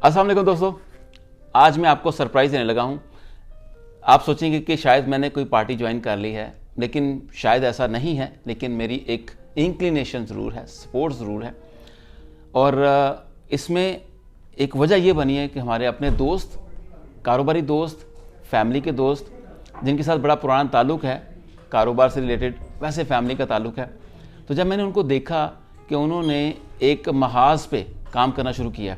السلام علیکم دوستو، آج میں آپ کو سرپرائز دینے لگا ہوں. آپ سوچیں گے کہ شاید میں نے کوئی پارٹی جوائن کر لی ہے، لیکن شاید ایسا نہیں ہے. لیکن میری ایک انکلینیشن ضرور ہے، سپورٹ ضرور ہے. اور اس میں ایک وجہ یہ بنی ہے کہ ہمارے اپنے دوست، کاروباری دوست، فیملی کے دوست جن کے ساتھ بڑا پرانا تعلق ہے، کاروبار سے ریلیٹڈ، ویسے فیملی کا تعلق ہے. تو جب میں نے ان کو دیکھا کہ انہوں نے ایک محاذ پہ کام کرنا شروع کیا،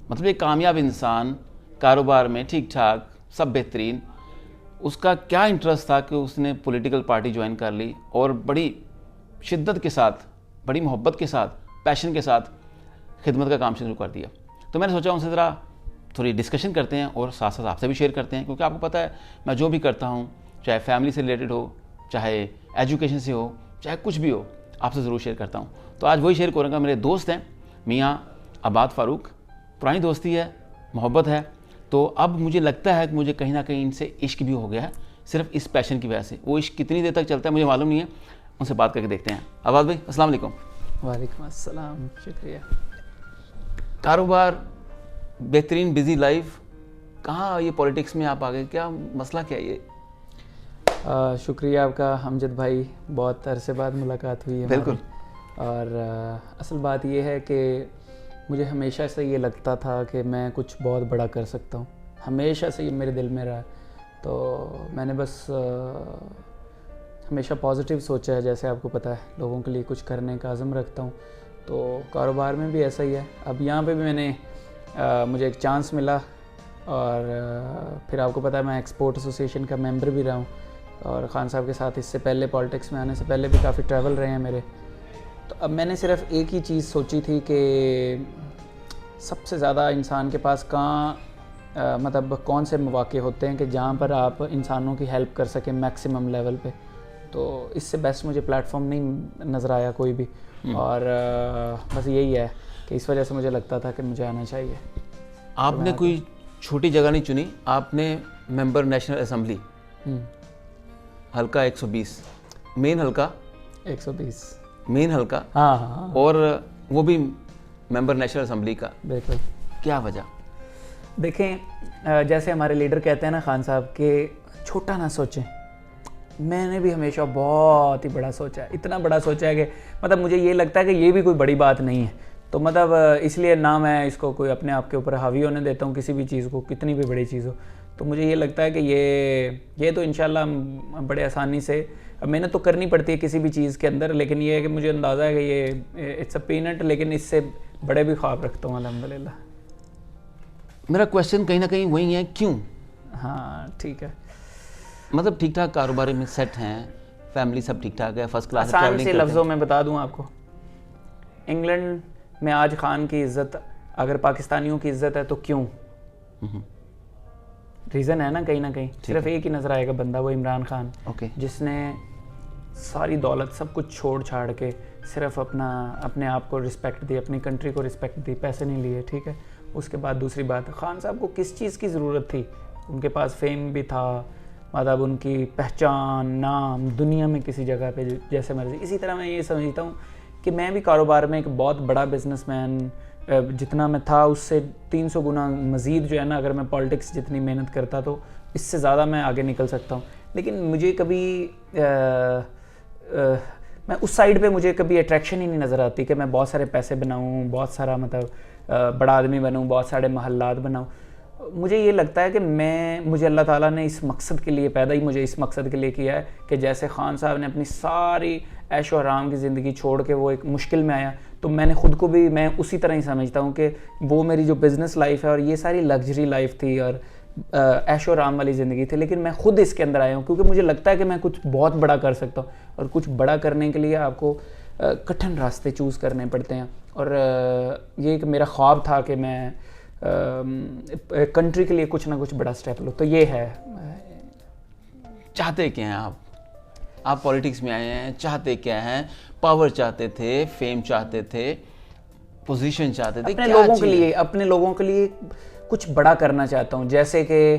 مطلب ایک کامیاب انسان کاروبار میں ٹھیک ٹھاک سب بہترین، اس کا کیا انٹرسٹ تھا کہ اس نے پولیٹیکل پارٹی جوائن کر لی اور بڑی شدت کے ساتھ، بڑی محبت کے ساتھ، پیشن کے ساتھ خدمت کا کام شروع کر دیا. تو میں نے سوچا ان سے ذرا تھوڑی ڈسکشن کرتے ہیں اور ساتھ ساتھ آپ سے بھی شیئر کرتے ہیں، کیونکہ آپ کو پتہ ہے میں جو بھی کرتا ہوں، چاہے فیملی سے ریلیٹڈ ہو، چاہے ایجوکیشن سے ہو، چاہے کچھ بھی ہو، آپ سے ضرور شیئر کرتا ہوں. تو آج وہی شیئر کروں گا. میرے دوست ہیں میاں عباد فاروق، پرانی دوستی ہے، محبت ہے. تو اب مجھے لگتا ہے کہ مجھے کہیں نہ کہیں ان سے عشق بھی ہو گیا ہے، صرف اس پیشن کی وجہ سے. وہ عشق کتنی دیر تک چلتا ہے مجھے معلوم نہیں ہے، ان سے بات کر کے دیکھتے ہیں. عباد بھائی السلام علیکم. وعلیکم السلام، شکریہ. کاروبار، بہترین بزی لائف، کہاں یہ پولیٹکس میں آپ آگئے؟ کیا مسئلہ کیا ہے یہ؟ شکریہ آپ کا امجد بھائی، بہت عرصے بعد ملاقات ہوئی ہے. بالکل. اور اصل بات یہ ہے کہ مجھے ہمیشہ سے یہ لگتا تھا کہ میں کچھ بہت بڑا کر سکتا ہوں، ہمیشہ سے یہ میرے دل میں رہا. تو میں نے بس ہمیشہ پازیٹیو سوچا ہے، جیسے آپ کو پتہ ہے لوگوں کے لیے کچھ کرنے کا عزم رکھتا ہوں. تو کاروبار میں بھی ایسا ہی ہے. اب یہاں پہ بھی میں نے مجھے ایک چانس ملا، اور پھر آپ کو پتہ ہے میں ایکسپورٹ ایسوسیشن کا ممبر بھی رہا ہوں، اور خان صاحب کے ساتھ اس سے پہلے پالیٹکس میں آنے سے پہلے بھی کافی ٹریول رہے ہیں میرے. تو اب میں نے صرف ایک ہی چیز سوچی تھی کہ سب سے زیادہ انسان کے پاس مطلب کون سے مواقع ہوتے ہیں کہ جہاں پر آپ انسانوں کی ہیلپ کر سکیں میکسیمم لیول پہ. تو اس سے بیسٹ مجھے پلیٹ فارم نہیں نظر آیا کوئی بھی، اور بس یہی ہے کہ اس وجہ سے مجھے لگتا تھا کہ مجھے آنا چاہیے. آپ نے کوئی چھوٹی جگہ نہیں چنی، آپ نے ممبر نیشنل اسمبلی حلقہ 120، مین حلقہ 120 مین حلقہ، ہاں، اور وہ بھی ممبر نیشنل اسمبلی کا. بالکل. کیا وجہ؟ دیکھیں، جیسے ہمارے لیڈر کہتے ہیں نا خان صاحب کہ چھوٹا نہ سوچیں. میں نے بھی ہمیشہ بہت ہی بڑا سوچا ہے، اتنا بڑا سوچا ہے کہ مطلب مجھے یہ لگتا ہے کہ یہ بھی کوئی بڑی بات نہیں ہے. تو مطلب اس لیے نہ میں اس کو کوئی اپنے آپ کے اوپر حاوی ہونے دیتا ہوں کسی بھی چیز کو، کتنی بھی بڑی چیز ہو. تو مجھے یہ لگتا ہے کہ یہ تو انشاءاللہ بڑے آسانی سے محنت تو کرنی پڑتی ہے کسی بھی چیز کے اندر، لیکن یہ ہے کہ مجھے اندازہ ہے کہ یہ اٹس اے پینٹ، لیکن اس سے بڑے بھی خواب رکھتا ہوں الحمدللہ. میرا کویشچن کہیں نہ کہیں وہی ہے، کیوں؟ ہاں ٹھیک ہے. مطلب ٹھیک ٹھاک کاروباری میں سیٹ ہیں، فیملی سب ٹھیک ٹھاک ہے، فرسٹ کلاس آسان سے لفظوں میں بتا دوں آپ کو، انگلینڈ میں آج خان کی عزت اگر پاکستانیوں کی عزت ہے تو کیوں؟ ریزن ہے نا کہیں نہ کہیں. صرف ایک ہی نظر آئے گا بندہ، وہ عمران خان، جس نے ساری دولت سب کچھ چھوڑ چھاڑ کے صرف اپنے آپ کو رسپیکٹ دی، اپنی کنٹری کو رسپیکٹ دی، پیسے نہیں لیے. ٹھیک ہے. اس کے بعد دوسری بات، خان صاحب کو کس چیز کی ضرورت تھی؟ ان کے پاس فیم بھی تھا، مطلب ان کی پہچان، نام دنیا میں کسی جگہ پہ جیسے مرضی. اسی طرح میں یہ سمجھتا ہوں کہ میں بھی کاروبار میں ایک بہت بڑا بزنس مین جتنا میں تھا اس سے 300 گنا مزید جو ہے نا، اگر میں پالیٹکس جتنی محنت کرتا تو اس سے زیادہ میں آگے نکل سکتا ہوں. لیکن مجھے کبھی میں اس سائڈ پہ مجھے کبھی اٹریکشن ہی نہیں نظر آتی کہ میں بہت سارے پیسے بناؤں، بہت سارا مطلب بڑا آدمی بنوں، بہت سارے محلات بناؤں. مجھے یہ لگتا ہے کہ مجھے اللہ تعالیٰ نے اس مقصد کے لیے پیدا ہی مجھے اس مقصد کے لیے کیا ہے کہ جیسے خان صاحب نے اپنی ساری عیش و آرام کی زندگی چھوڑ کے وہ ایک مشکل میں آیا، تو میں نے خود کو بھی میں اسی طرح ہی سمجھتا ہوں کہ وہ میری جو بزنس لائف ہے اور یہ ساری لگژری لائف تھی اور عیش و آرام والی زندگی تھی، لیکن میں خود اس کے اندر آیا ہوں کیونکہ مجھے لگتا ہے کہ میں کچھ بہت بڑا کر سکتا ہوں. اور کچھ بڑا کرنے کے لیے آپ کو کٹھن راستے چوز کرنے پڑتے ہیں. اور یہ ایک میرا خواب تھا کہ میں کنٹری کے لیے کچھ نہ کچھ بڑا سٹیپ لوں. تو یہ ہے. چاہتے کیا ہیں آپ پولیٹکس میں آئے ہیں، چاہتے کیا ہیں؟ پاور چاہتے تھے، فیم چاہتے تھے، پوزیشن چاہتے تھے؟ اپنے لوگوں کے لیے کچھ بڑا کرنا چاہتا ہوں. جیسے کہ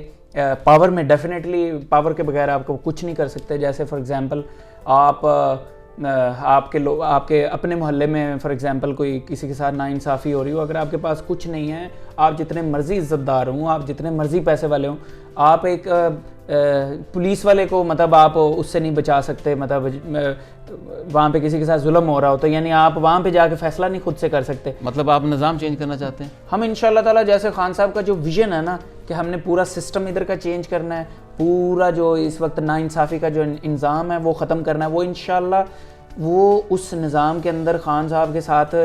پاور میں ڈیفینیٹلی پاور کے بغیر آپ کو کچھ نہیں کر سکتے. جیسے فار ایگزامپل آپ آپ کے لوگ آپ کے اپنے محلے میں فار ایگزامپل کوئی کسی کے ساتھ ناانصافی ہو رہی ہو, اگر آپ کے پاس کچھ نہیں ہے, آپ جتنے مرضی عزت دار ہوں, آپ جتنے مرضی پیسے والے ہوں, آپ ایک پولیس والے کو مطلب آپ اس سے نہیں بچا سکتے. مطلب وہاں پہ کسی کے ساتھ ظلم ہو رہا ہو تو یعنی آپ وہاں پہ جا کے فیصلہ نہیں خود سے کر سکتے. مطلب آپ نظام چینج کرنا چاہتے ہیں؟ ہم انشاءاللہ تعالیٰ جیسے خان صاحب کا جو ویژن ہے نا کہ ہم نے پورا سسٹم ادھر کا چینج کرنا ہے, پورا جو اس وقت ناانصافی کا جو انظام ہے وہ ختم کرنا ہے, وہ انشاءاللہ وہ اس نظام کے اندر خان صاحب کے ساتھ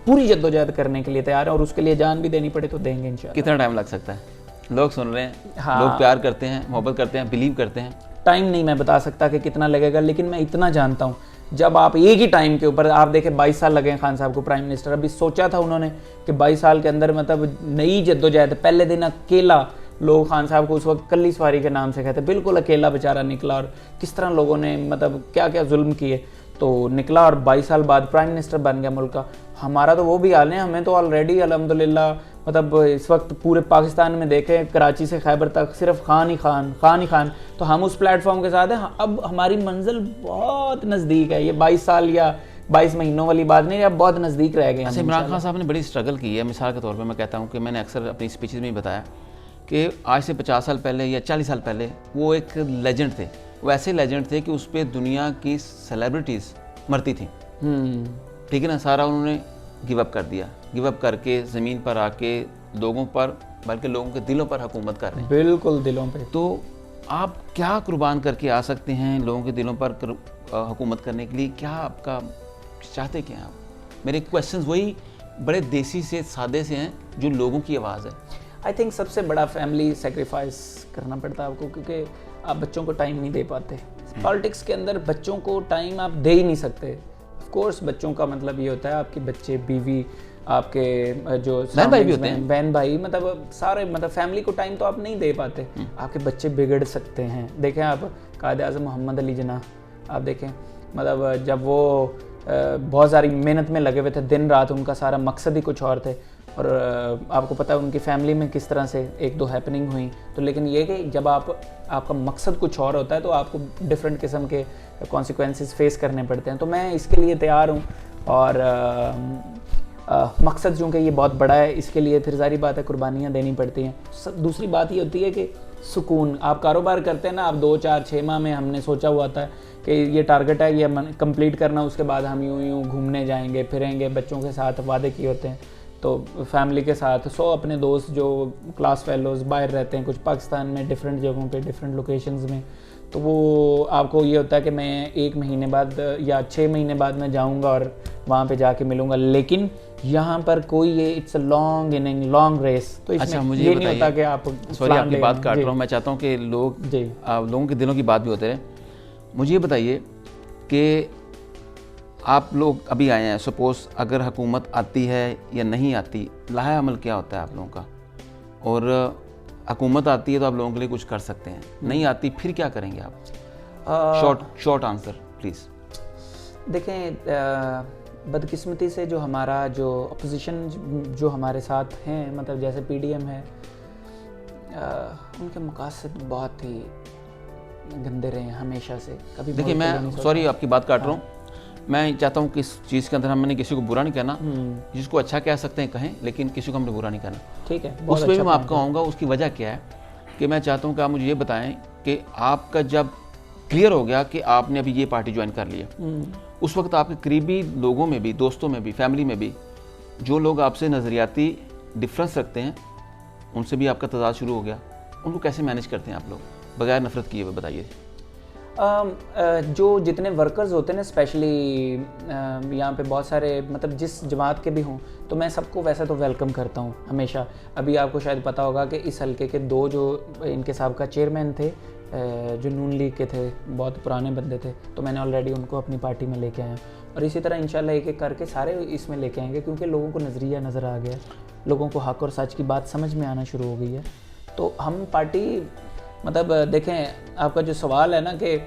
پوری جدوجہد کرنے کے لیے تیار ہے, اور اس کے لیے جان بھی دینی پڑے تو دیں گے انشاءاللہ. کتنا ٹائم لگ سکتا ہے؟ لوگ سن رہے ہیں, لوگ پیار کرتے ہیں, محبت کرتے ہیں, بلیو کرتے ہیں. ٹائم نہیں میں بتا سکتا کہ کتنا لگے گا, لیکن میں اتنا جانتا ہوں جب آپ ایک ہی ٹائم کے اوپر آپ دیکھیں 22 سال لگے ہیں خان صاحب کو پرائم منسٹر. ابھی سوچا تھا انہوں نے کہ 22 سال کے اندر مطلب نئی جدوجہد, پہلے دن اکیلا لوگ خان صاحب کو اس وقت کلی سواری کے نام سے کہتے, بالکل اکیلا بیچارہ نکلا, اور کس طرح لوگوں نے مطلب کیا کیا ظلم کیے تو نکلا, اور 22 سال بعد پرائم منسٹر بن گیا ملک کا. ہمارا تو وہ بھی حال ہے, ہمیں تو آلریڈی الحمدللہ مطلب اس وقت پورے پاکستان میں دیکھیں کراچی سے خیبر تک صرف خان ہی خان, خان ہی خان. تو ہم اس پلیٹ فارم کے ساتھ ہیں. اب ہماری منزل بہت نزدیک ہے, یہ 22 سال یا 22 مہینوں والی بات نہیں, اب بہت نزدیک رہ گئے ہیں. عمران خان صاحب نے بڑی اسٹرگل کی ہے. مثال کے طور پہ میں کہتا ہوں کہ میں نے اکثر اپنی اسپیچز میں بتایا کہ آج سے 50 سال پہلے یا 40 سال پہلے وہ ایک لیجنڈ تھے. وہ ایسے لیجنڈ تھے کہ اس پہ دنیا کی سیلیبریٹیز مرتی تھیں. ٹھیک ہے نا, سارا انہوں نے گیو اپ کر دیا. گیو اپ کر کے زمین پر آ کے لوگوں پر, بلکہ لوگوں کے دلوں پر حکومت کر رہے ہیں. بالکل دلوں پہ. تو آپ کیا قربان کر کے آ سکتے ہیں لوگوں کے دلوں پر حکومت کرنے کے لیے؟ کیا آپ کا چاہتے کیا ہیں آپ؟ میرے کویسچنز وہی بڑے دیسی سے سادے سے ہیں جو لوگوں کی آواز ہے. آئی تھنک سب سے بڑا فیملی سیکریفائس کرنا پڑتا ہے آپ کو, کیونکہ آپ بچوں کو ٹائم نہیں دے پاتے. پالیٹکس کے اندر بچوں کو ٹائم آپ دے ہی نہیں سکتے. آف کورس بچوں کا مطلب یہ ہوتا ہے آپ کے بچے, بیوی, آپ کے جو بہن بھائی بھی ہوتے ہیں, بہن بھائی, مطلب سارے مطلب فیملی کو ٹائم تو آپ نہیں دے پاتے. آپ کے بچے بگڑ سکتے ہیں. دیکھیں آپ قائد اعظم محمد علی جناح, آپ دیکھیں مطلب جب وہ بہت ساری محنت میں لگے ہوئے تھے, دن رات ان کا سارا مقصد ہی کچھ اور تھے, اور آپ کو پتہ ہے ان کی فیملی میں کس طرح سے ایک دو ہیپننگ ہوئیں. تو لیکن یہ کہ جب آپ کا مقصد کچھ اور ہوتا ہے تو آپ کو ڈفرینٹ قسم کے کانسیکوینسز فیس کرنے پڑتے ہیں. تو میں اس کے لیے تیار ہوں, اور مقصد چونکہ یہ بہت بڑا ہے, اس کے لیے پھر ظاہری بات ہے قربانیاں دینی پڑتی ہیں. دوسری بات یہ ہوتی ہے کہ سکون, آپ کاروبار کرتے ہیں نا, آپ 2 4 6 ماہ میں ہم نے سوچا ہوا تھا کہ یہ ٹارگٹ ہے, یہ کمپلیٹ کرنا, اس کے بعد ہم یوں گھومنے جائیں گے, پھریں گے, بچوں کے ساتھ وعدے کیے ہوتے ہیں, تو فیملی کے ساتھ 100 اپنے دوست جو کلاس فیلوز باہر رہتے ہیں, کچھ پاکستان میں ڈفرینٹ جگہوں پہ ڈفرینٹ لوکیشنز میں, تو وہ آپ کو یہ ہوتا ہے کہ میں 1 مہینے بعد یا 6 مہینے بعد میں جاؤں گا اور وہاں پہ جا کے ملوں گا. لیکن یہاں پر کوئی یہ it's a long inning, long race. تو اس میں یہ نہیں ہوتا کہ آپ سوری آپ کی بات کاٹ رہا ہوں, میں چاہتا ہوں کہ لوگوں کے دلوں کی بات بھی ہوتے رہے. مجھے یہ بتائیے کہ آپ لوگ ابھی آئے ہیں, سپوز اگر حکومت آتی ہے یا نہیں آتی, لاہ عمل کیا ہوتا ہے آپ لوگوں کا؟ اور حکومت آتی ہے تو آپ لوگوں کے لیے کچھ کر سکتے ہیں, نہیں آتی پھر کیا کریں گے آپ؟ Short answer please. دیکھیں بدقسمتی سے جو ہمارا جو اپوزیشن جو ہمارے ساتھ ہیں, مطلب جیسے PDM ہے, ان کے مقاصد بہت ہی گندے رہے ہیں ہمیشہ سے. کبھی دیکھیے میں سوری آپ کی بات کاٹ رہا ہوں, میں چاہتا ہوں کہ اس چیز کے اندر ہم نے کسی کو برا نہیں کہنا, جس کو اچھا کہہ سکتے ہیں کہیں, لیکن کسی کو ہم نے برا نہیں کہنا. ٹھیک ہے, اس پہ بھی میں آپ کو آؤں گا. اس کی وجہ کیا ہے کہ میں چاہتا ہوں کہ آپ مجھے یہ بتائیں کہ آپ کا جب کلیئر ہو گیا کہ آپ نے ابھی یہ پارٹی جوائن کر لی ہے, اس وقت آپ کے قریبی لوگوں میں بھی, دوستوں میں بھی, فیملی میں بھی جو لوگ آپ سے نظریاتی ڈفرینس رکھتے ہیں, ان سے بھی آپ کا تضاد شروع ہو گیا. ان کو کیسے مینیج کرتے ہیں آپ لوگ بغیر نفرت کیے ہوئے؟ بتائیے. جو جتنے ورکرز ہوتے ہیں نا, اسپیشلی یہاں پہ بہت سارے مطلب جس جماعت کے بھی ہوں, تو میں سب کو ویسے تو ویلکم کرتا ہوں ہمیشہ. ابھی آپ کو شاید پتہ ہوگا کہ اس حلقے کے 2 جو ان کے سابقہ چیئرمین تھے, جو نون لیگ کے تھے, بہت پرانے بندے تھے, تو میں نے آلریڈی ان کو اپنی پارٹی میں لے کے آیا, اور اسی طرح انشاءاللہ ایک ایک کر کے سارے اس میں لے کے آئیں گے, کیونکہ لوگوں کو نظریہ نظر آ گیا, لوگوں کو حق اور سچ کی بات سمجھ میں آنا شروع ہو گئی ہے. تو ہم پارٹی مطلب دیکھیں, آپ کا جو سوال ہے نا کہ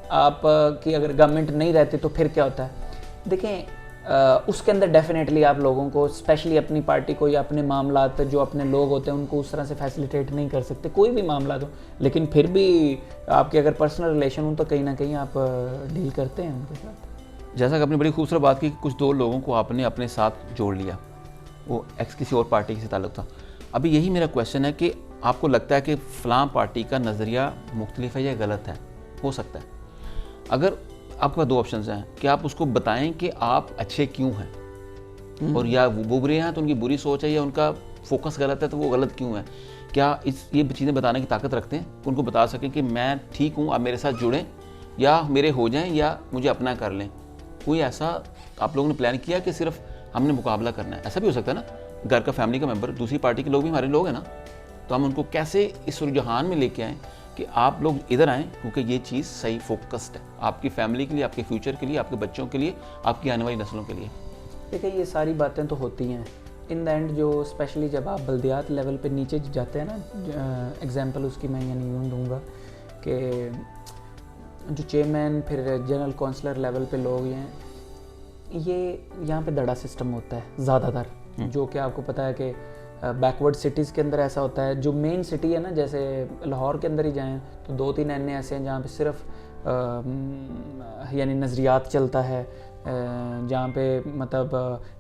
آپ کی اگر گورنمنٹ نہیں رہتی تو پھر کیا ہوتا ہے, دیکھیں اس کے اندر ڈیفینیٹلی آپ لوگوں کو اسپیشلی اپنی پارٹی کو یا اپنے معاملات جو اپنے لوگ ہوتے ہیں ان کو اس طرح سے فیسیلیٹیٹ نہیں کر سکتے, کوئی بھی معاملات ہو, لیکن پھر بھی آپ کے اگر پرسنل ریلیشن ہوں تو کہیں نہ کہیں آپ ڈیل کرتے ہیں ان کے ساتھ. جیسا کہ آپ نے بڑی خوبصورت بات کی کہ کچھ 2 لوگوں کو آپ نے اپنے ساتھ جوڑ لیا, وہ ایکس کسی اور پارٹی سے تعلق تھا. ابھی یہی میرا کویشچن ہے کہ آپ کو لگتا ہے کہ فلاں پارٹی کا نظریہ مختلف ہے یا غلط ہے, ہو سکتا ہے. اگر آپ کے پاس 2 آپشنز ہیں کہ آپ اس کو بتائیں کہ آپ اچھے کیوں ہیں, اور یا وہ برے ہیں تو ان کی بری سوچ ہے, یا ان کا فوکس غلط ہے تو وہ غلط کیوں ہے. کیا یہ چیزیں بتانے کی طاقت رکھتے ہیں, ان کو بتا سکیں کہ میں ٹھیک ہوں, آپ میرے ساتھ جڑیں یا میرے ہو جائیں یا مجھے اپنا کر لیں. کوئی ایسا آپ لوگوں نے پلان کیا کہ صرف ہم نے مقابلہ کرنا ہے؟ ایسا بھی ہو سکتا ہے نا, گھر کا فیملی کا ممبر, دوسری پارٹی کے لوگ بھی ہمارے لوگ ہیں نا, تو ہم ان کو کیسے اس رجحان میں لے کے آئیں کہ آپ لوگ ادھر آئیں, کیونکہ یہ چیز صحیح فوکسڈ ہے آپ کی فیملی کے لیے, آپ کے فیوچر کے لیے, آپ کے بچوں کے لیے, آپ کی آنے والی نسلوں کے لیے. دیکھیں یہ ساری باتیں تو ہوتی ہیں ان دا اینڈ, جو اسپیشلی جب آپ بلدیات لیول پہ نیچے جاتے ہیں نا, ایگزامپل اس کی میں یعنی یوں دوں گا کہ جو چیئرمین پھر جنرل کونسلر لیول پہ لوگ ہیں, یہ یہاں پہ دڑا سسٹم ہوتا ہے زیادہ تر, جو کہ آپ کو پتہ ہے کہ بیکورڈ سٹیز کے اندر ایسا ہوتا ہے. جو مین سٹی ہے نا, جیسے لاہور کے اندر ہی جائیں تو 2-3 ایسے ہیں جہاں پہ صرف یعنی نظریات چلتا ہے, جہاں پہ مطلب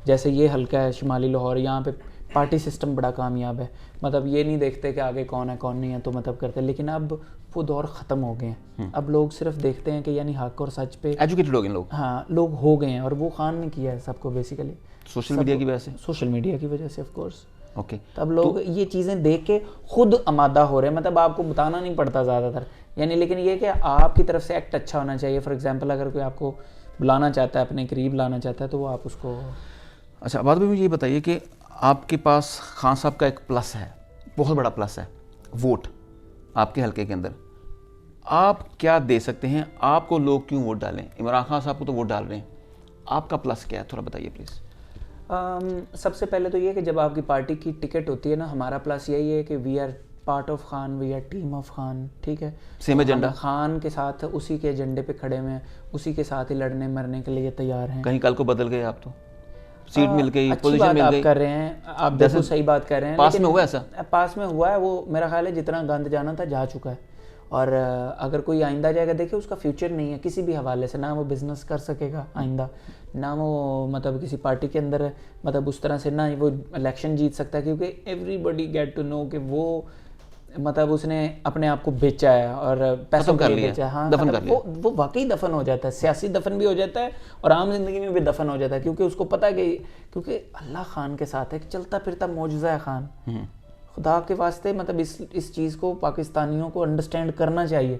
جیسے یہ حلقہ ہے شمالی لاہور, یہاں پہ پارٹی سسٹم بڑا کامیاب ہے, مطلب یہ نہیں دیکھتے کہ آگے کون ہے کون نہیں ہے تو مطلب کرتے. لیکن اب وہ دور ختم ہو گئے ہیں, اب لوگ صرف دیکھتے ہیں کہ یعنی حق اور سچ پہ ایجوکیٹڈ لوگ ہیں لوگ, ہاں لوگ ہو گئے ہیں, اور وہ خان نے کیا ہے سب کو بیسیکلی سوشل میڈیا کی وجہ سے. سوشل میڈیا کی وجہ سے آف کورس. اوکے, تب لوگ یہ چیزیں دیکھ کے خود آمادہ ہو رہے ہیں, مطلب آپ کو بتانا نہیں پڑتا زیادہ تر یعنی. لیکن یہ کہ آپ کی طرف سے ایکٹ اچھا ہونا چاہیے. فار ایگزامپل اگر کوئی آپ کو بلانا چاہتا ہے, اپنے قریب لانا چاہتا ہے, تو وہ آپ اس کو. اچھا بات بھی مجھے یہ بتائیے کہ آپ کے پاس خان صاحب کا ایک پلس ہے, بہت بڑا پلس ہے, ووٹ آپ کے حلقے کے اندر. آپ کیا دے سکتے ہیں, آپ کو لوگ کیوں ووٹ ڈالیں؟ عمران خان صاحب کو تو ووٹ ڈال رہے ہیں, آپ کا پلس کیا ہے, تھوڑا بتائیے پلیز. سب سے پہلے تو یہ کہ جب آپ کی پارٹی کی ٹکٹ ہوتی ہے نا, ہمارا پلس یہی ہے کہ we are part of Khan, we are team of Khan, ٹھیک ہے, سیم ایجنڈا, خان کے ساتھ اسی کے ایجنڈے پہ کھڑے ہوئے ہیں, اسی کے ساتھ ہی لڑنے مرنے کے لیے تیار ہیں. کہیں کل کو بدل گئے آپ تو سیٹ مل گئی, اچھی پوزیشن بات مل آپ گئی, کر رہے ہیں, آپ بالکل صحیح بات کر رہے ہیں. پاس میں ہوا ایسا, پاس میں ہوا ہے, وہ میرا خیال ہے جتنا گند جانا تھا جا چکا ہے. اور اگر کوئی آئندہ جائے گا, دیکھیں اس کا فیوچر نہیں ہے کسی بھی حوالے سے, نہ وہ بزنس کر سکے گا آئندہ, نہ وہ مطلب کسی پارٹی کے اندر مطلب اس طرح سے, نہ وہ الیکشن جیت سکتا ہے, کیونکہ everybody get to know کہ وہ مطلب اس نے اپنے آپ کو بیچا ہے اور پیسوں کے لیے بیچا ہے. ہاں وہ واقعی دفن ہو جاتا ہے, سیاسی دفن بھی ہو جاتا ہے اور عام زندگی میں بھی دفن ہو جاتا ہے, کیونکہ اس کو پتہ ہے کہ کیونکہ اللہ خان کے ساتھ ہے, کہ چلتا پھرتا معجزہ ہے خان. خدا کے واسطے مطلب اس چیز کو پاکستانیوں کو انڈرسٹینڈ کرنا چاہیے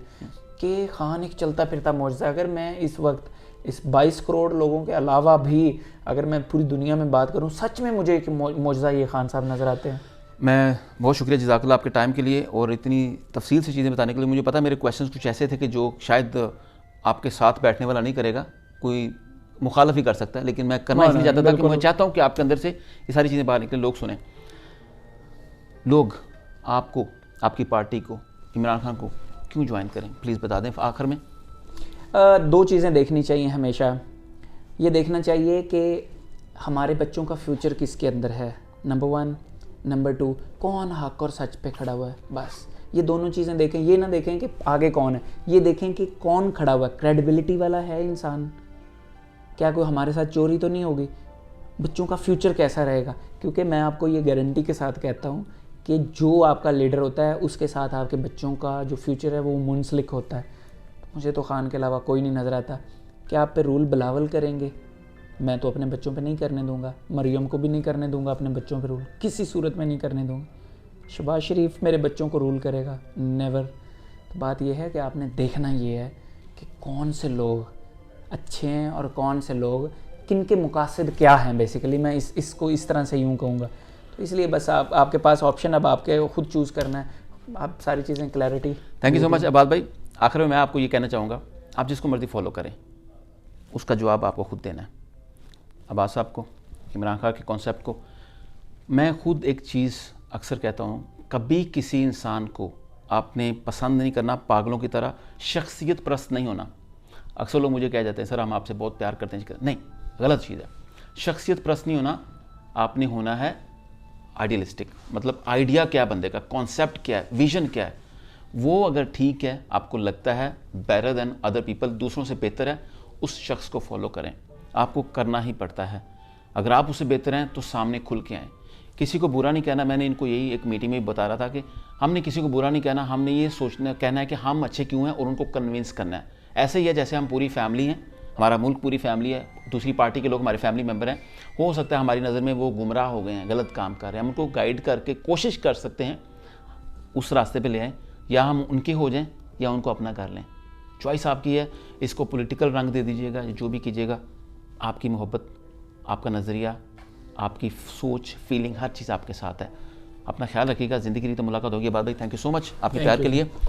کہ خان ایک چلتا پھرتا معجزہ ہے. اگر میں اس وقت اس 22 کروڑ لوگوں کے علاوہ بھی اگر میں پوری دنیا میں بات کروں, سچ میں مجھے ایک معجزہ یہ خان صاحب نظر آتے ہیں. میں بہت شکریہ جزاک اللہ آپ کے ٹائم کے لیے اور اتنی تفصیل سے چیزیں بتانے کے لیے. مجھے پتا میرے کویشچنس کچھ ایسے تھے کہ جو شاید آپ کے ساتھ بیٹھنے والا نہیں کرے گا, کوئی مخالف ہی کر سکتا ہے, لیکن میں کرنا اس لیے چاہتا تھا کہ میں چاہتا ہوں کہ آپ کے اندر سے یہ ساری چیزیں باہر نکلیں, لوگ سنیں. لوگ آپ کو, آپ کی پارٹی کو, عمران خان کو کیوں جوائن کریں, پلیز بتا دیں آخر میں. 2 چیزیں دیکھنی چاہیے ہمیشہ. یہ دیکھنا چاہیے کہ ہمارے بچوں کا فیوچر کس کے اندر ہے, نمبر 1. نمبر 2, کون حق اور سچ پہ کھڑا ہوا ہے, بس یہ دونوں چیزیں دیکھیں. یہ نہ دیکھیں کہ آگے کون ہے, یہ دیکھیں کہ کون کھڑا ہوا ہے, کریڈیبلٹی والا ہے انسان, کیا کوئی ہمارے ساتھ چوری تو نہیں ہوگی, بچوں کا فیوچر کیسا رہے گا. کیونکہ میں آپ کو یہ گارنٹی کے ساتھ کہتا ہوں کہ جو آپ کا لیڈر ہوتا ہے اس کے ساتھ آپ کے بچوں کا جو فیوچر ہے وہ منسلک ہوتا ہے. مجھے تو خان کے علاوہ کوئی نہیں نظر آتا. کیا آپ پہ رول بلاول کریں گے؟ میں تو اپنے بچوں پہ نہیں کرنے دوں گا, مریم کو بھی نہیں کرنے دوں گا اپنے بچوں پہ رول, کسی صورت میں نہیں کرنے دوں گا. شہباز شریف میرے بچوں کو رول کرے گا؟ نیور. تو بات یہ ہے کہ آپ نے دیکھنا یہ ہے کہ کون سے لوگ اچھے ہیں اور کون سے لوگ کن کے مقاصد کیا ہیں. بیسیکلی میں اس کو اس طرح سے یوں کہوں گا. تو اس لیے بس آپ کے پاس آپشن اب آپ کے خود چوز کرنا ہے, آپ ساری چیزیں کلیئرٹی. تھینک یو سو مچ عباد بھائی. آخر میں آپ کو یہ کہنا چاہوں گا, آپ جس کو مرضی فالو کریں, اس کا جواب آپ کو خود دینا ہے. عباد صاحب کو, عمران خان کے کانسیپٹ کو, میں خود ایک چیز اکثر کہتا ہوں, کبھی کسی انسان کو آپ نے پسند نہیں کرنا, پاگلوں کی طرح شخصیت پرست نہیں ہونا. اکثر لوگ مجھے کہہ جاتے ہیں سر ہم آپ سے بہت پیار کرتے ہیں, نہیں, غلط چیز ہے. شخصیت پرست نہیں ہونا, آپ نے ہونا ہے آئیڈیلسٹک. مطلب آئیڈیا کیا ہے بندے کا, کانسیپٹ کیا ہے, ویژن کیا ہے, وہ اگر ٹھیک ہے, آپ کو لگتا ہے بیٹر دین ادر پیپل, دوسروں سے بہتر ہے, اس شخص کو فالو کریں. آپ کو کرنا ہی پڑتا ہے. اگر آپ اس سے بہتر ہیں تو سامنے کھل کے آئیں. کسی کو برا نہیں کہنا. میں نے ان کو یہی ایک میٹنگ میں بتا رہا تھا کہ ہم نے کسی کو برا نہیں کہنا, ہم نے یہ کہنا ہے کہ ہم اچھے کیوں ہیں اور ان کو کنونس کرنا ہے. ایسے ہی ہے جیسے ہم پوری فیملی ہیں, ہمارا ملک پوری فیملی ہے, دوسری پارٹی کے لوگ ہمارے فیملی ممبر ہیں. ہو سکتا ہے ہماری نظر میں وہ گمراہ ہو گئے ہیں, غلط کام کر رہے ہیں, ہم ان کو گائیڈ کر کے کوشش کر سکتے ہیں اس راستے پہ لے آئیں, یا ہم ان کے ہو جائیں یا ان کو اپنا کر لیں. چوائس آپ کی ہے. اس کو پولیٹیکل رنگ دے دیجیے گا, جو بھی کیجیے گا. آپ کی محبت, آپ کا نظریہ, آپ کی سوچ, فیلنگ, ہر چیز آپ کے ساتھ ہے. اپنا خیال رکھیے گا. زندگی کی تو ملاقات ہوگی. بات بھائی تھینک یو سو مچ آپ کے پیار کے لیے.